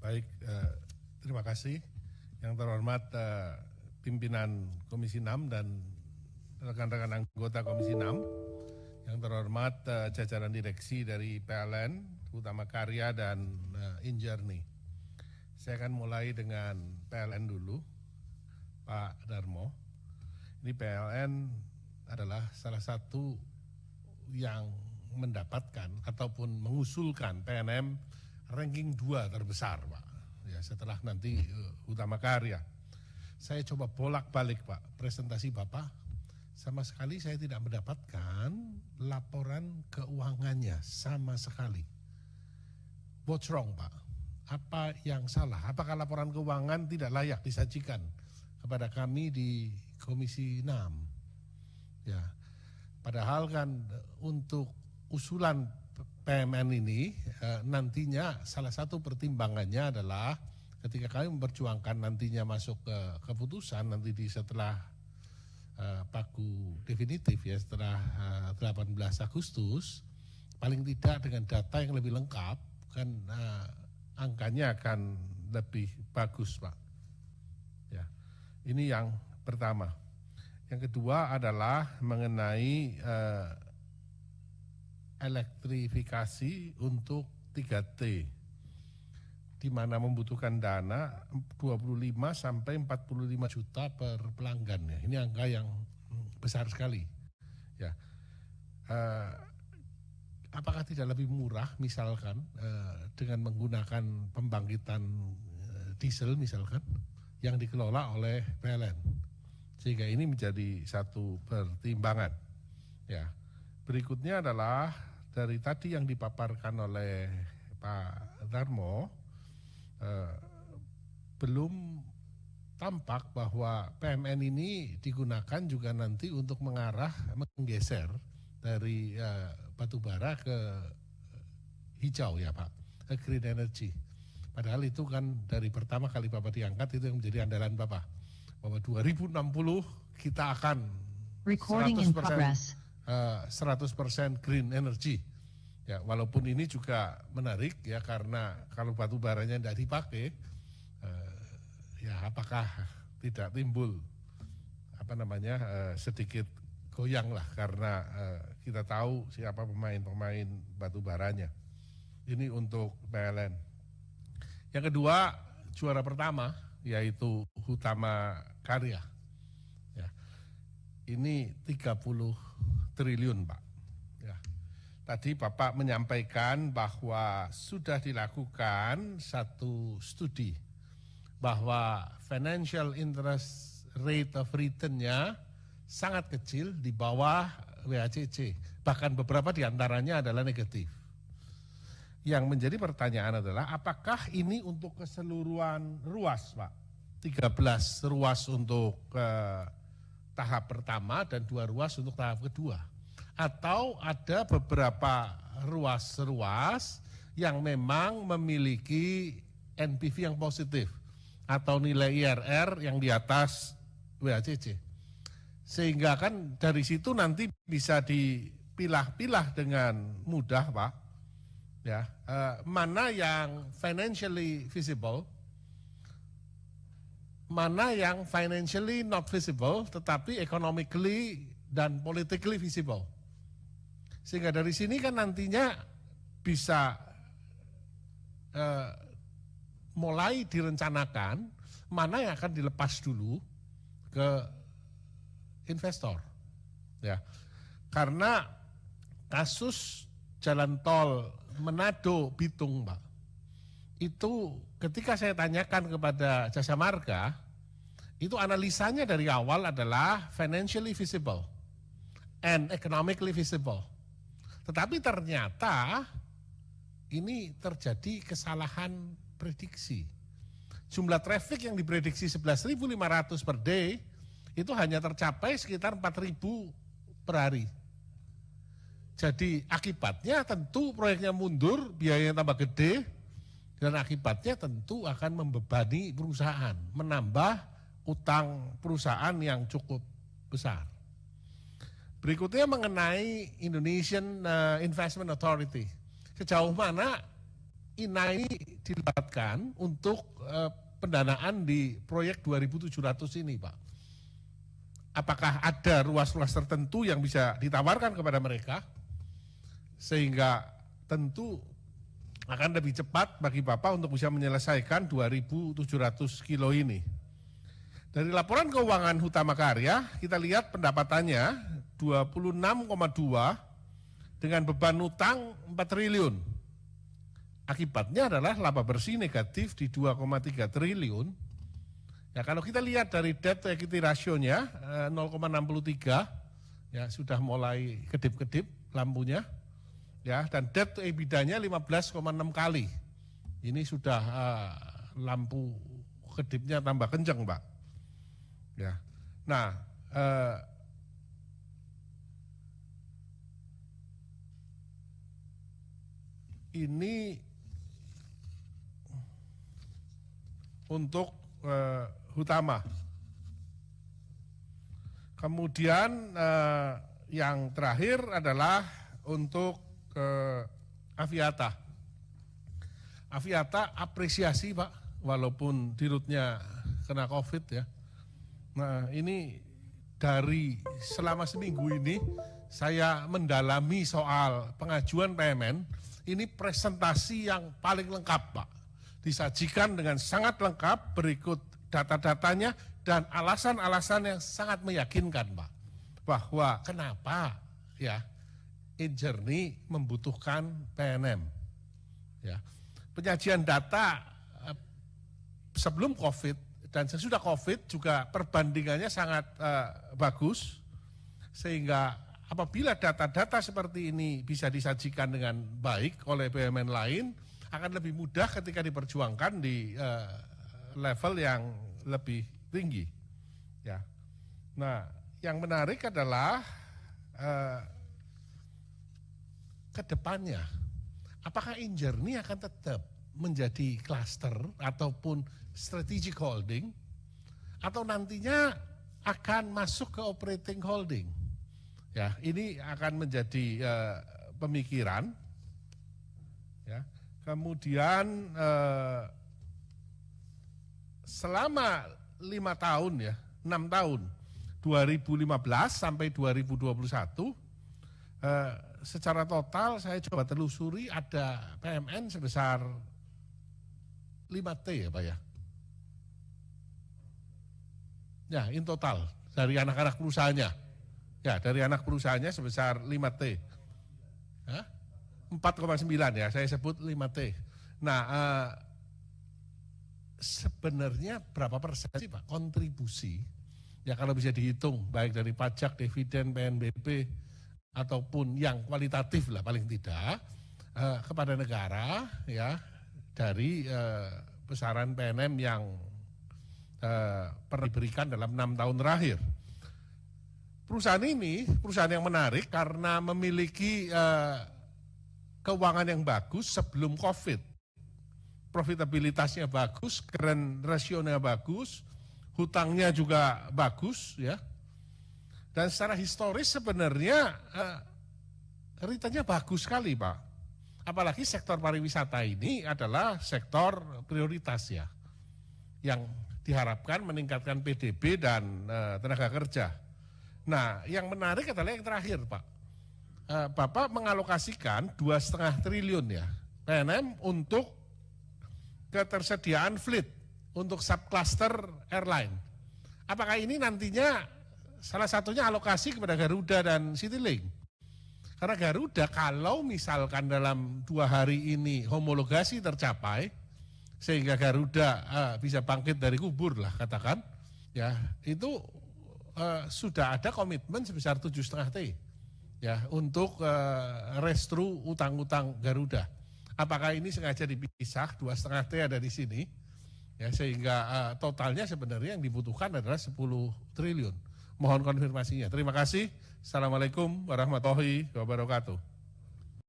Baik, terima kasih yang terhormat pimpinan Komisi 6 dan rekan-rekan anggota Komisi 6, yang terhormat jajaran direksi dari PLN, Hutama Karya dan Injourney. Saya akan mulai dengan PLN dulu, Pak Darmo. Ini PLN adalah salah satu yang mendapatkan ataupun mengusulkan PNM ranking 2 terbesar, Pak. Ya, setelah nanti Hutama Karya. Saya coba bolak-balik, Pak, presentasi Bapak. Sama sekali saya tidak mendapatkan laporan keuangannya sama sekali. What's wrong, Pak? Apa yang salah? Apakah laporan keuangan tidak layak disajikan kepada kami di Komisi 6? Ya. Padahal kan untuk usulan PMN ini nantinya salah satu pertimbangannya adalah ketika kami memperjuangkan nantinya masuk ke keputusan nanti setelah pagu definitif ya, setelah 18 Agustus, paling tidak dengan data yang lebih lengkap kan angkanya akan lebih bagus, Pak. Ya, ini yang pertama. Yang kedua adalah mengenai elektrifikasi untuk 3T, di mana membutuhkan dana 25 sampai 45 juta per pelanggan. Ya. Ini angka yang besar sekali. Ya. Apakah tidak lebih murah misalkan dengan menggunakan pembangkitan diesel misalkan yang dikelola oleh PLN? Sehingga ini menjadi satu pertimbangan. Ya. Berikutnya adalah dari tadi yang dipaparkan oleh Pak Darmo, belum tampak bahwa PMN ini digunakan juga nanti untuk menggeser dari batu bara ke hijau ya Pak, ke green energy. Padahal itu kan dari pertama kali Bapak diangkat itu yang menjadi andalan Bapak, bahwa 2060 kita akan 100% green energy. Ya, walaupun ini juga menarik ya, karena kalau batu baranya tidak dipakai, ya apakah tidak timbul sedikit goyang lah, karena kita tahu siapa pemain-pemain batu baranya. Ini untuk PLN. Yang kedua, juara pertama yaitu Hutama Karya. Ya. Ini 30 triliun, Pak. Ya. Tadi Bapak menyampaikan bahwa sudah dilakukan satu studi bahwa financial interest rate of return-nya sangat kecil di bawah WACC. Bahkan beberapa diantaranya adalah negatif. Yang menjadi pertanyaan adalah apakah ini untuk keseluruhan ruas, Pak? 13 ruas untuk tahap pertama dan 2 ruas untuk tahap kedua. Atau ada beberapa ruas-ruas yang memang memiliki NPV yang positif atau nilai IRR yang di atas WACC. Sehingga kan dari situ nanti bisa dipilah-pilah dengan mudah, Pak. Ya, mana yang financially visible, mana yang financially not visible, tetapi economically dan politically visible. Sehingga dari sini kan nantinya bisa mulai direncanakan mana yang akan dilepas dulu ke investor. Ya, karena kasus jalan tol Manado Bitung, Pak, itu ketika saya tanyakan kepada Jasa Marga, itu analisanya dari awal adalah financially visible and economically visible. Tetapi ternyata ini terjadi kesalahan prediksi. Jumlah traffic yang diprediksi 11.500 per day itu hanya tercapai sekitar 4.000 per hari. Jadi akibatnya tentu proyeknya mundur, biayanya tambah gede, dan akibatnya tentu akan membebani perusahaan, menambah utang perusahaan yang cukup besar. Berikutnya mengenai Indonesian Investment Authority. Sejauh mana INA ini dilibatkan untuk pendanaan di proyek 2.700 ini, Pak? Apakah ada ruas-ruas tertentu yang bisa ditawarkan kepada mereka, sehingga tentu akan lebih cepat bagi Bapak untuk bisa menyelesaikan 2.700 kilo ini. Dari laporan keuangan Hutama Karya, kita lihat pendapatannya 26,2 dengan beban utang 4 triliun. Akibatnya adalah laba bersih negatif di 2,3 triliun. Ya, kalau kita lihat dari debt to equity ratio-nya 0,63, ya sudah mulai kedip-kedip lampunya. Ya, dan debt to EBITDA-nya 15,6 kali. Ini sudah lampu kedipnya tambah kenceng, Pak. Ya. Nah, ini untuk Hutama. Kemudian yang terakhir adalah untuk Aviata. Aviata apresiasi, Pak, walaupun dirutnya kena COVID ya. Nah, ini dari selama seminggu ini saya mendalami soal pengajuan PMN. Ini presentasi yang paling lengkap, Pak. Disajikan dengan sangat lengkap, berikut data-datanya dan alasan-alasan yang sangat meyakinkan, Pak, bahwa kenapa ya InJourney membutuhkan PNM. Ya. Penyajian data sebelum COVID dan sesudah COVID juga perbandingannya sangat bagus, sehingga apabila data-data seperti ini bisa disajikan dengan baik oleh BUMN lain, akan lebih mudah ketika diperjuangkan di level yang lebih tinggi. Ya. Nah, yang menarik adalah ke depannya, apakah InJourney akan tetap menjadi cluster ataupun strategic holding, atau nantinya akan masuk ke operating holding? Ya, ini akan menjadi pemikiran. Ya. Kemudian selama 5 tahun ya, 6 tahun, 2015 sampai 2021, secara total saya coba telusuri ada PMN sebesar 5T ya, Pak ya. Ya, in total dari anak-anak perusahaannya. Ya, dari anak perusahaannya sebesar 5T. 4,9 ya, saya sebut 5T. Nah, sebenarnya berapa persen sih, Pak, kontribusi? Ya, kalau bisa dihitung, baik dari pajak, dividen, PNBP, ataupun yang kualitatif lah paling tidak, kepada negara, ya, dari besaran PNM yang pernah diberikan dalam 6 tahun terakhir. Perusahaan ini perusahaan yang menarik karena memiliki keuangan yang bagus sebelum COVID. Profitabilitasnya bagus, current ratio-nya bagus, hutangnya juga bagus, ya. Dan secara historis sebenarnya returnnya bagus sekali, Pak. Apalagi sektor pariwisata ini adalah sektor prioritas ya, yang diharapkan meningkatkan PDB dan tenaga kerja. Nah, yang menarik adalah yang terakhir, Pak. Bapak mengalokasikan 2,5 triliun ya PNM untuk ketersediaan fleet untuk subcluster airline. Apakah ini nantinya salah satunya alokasi kepada Garuda dan Citylink? Karena Garuda kalau misalkan dalam 2 hari ini homologasi tercapai, sehingga Garuda bisa bangkit dari kubur lah katakan, ya itu sudah ada komitmen sebesar 7,5 T ya untuk restru utang-utang Garuda. Apakah ini sengaja dipisah, 2,5 T ada di sini, ya sehingga totalnya sebenarnya yang dibutuhkan adalah 10 triliun. Mohon konfirmasinya. Terima kasih. Assalamualaikum warahmatullahi wabarakatuh.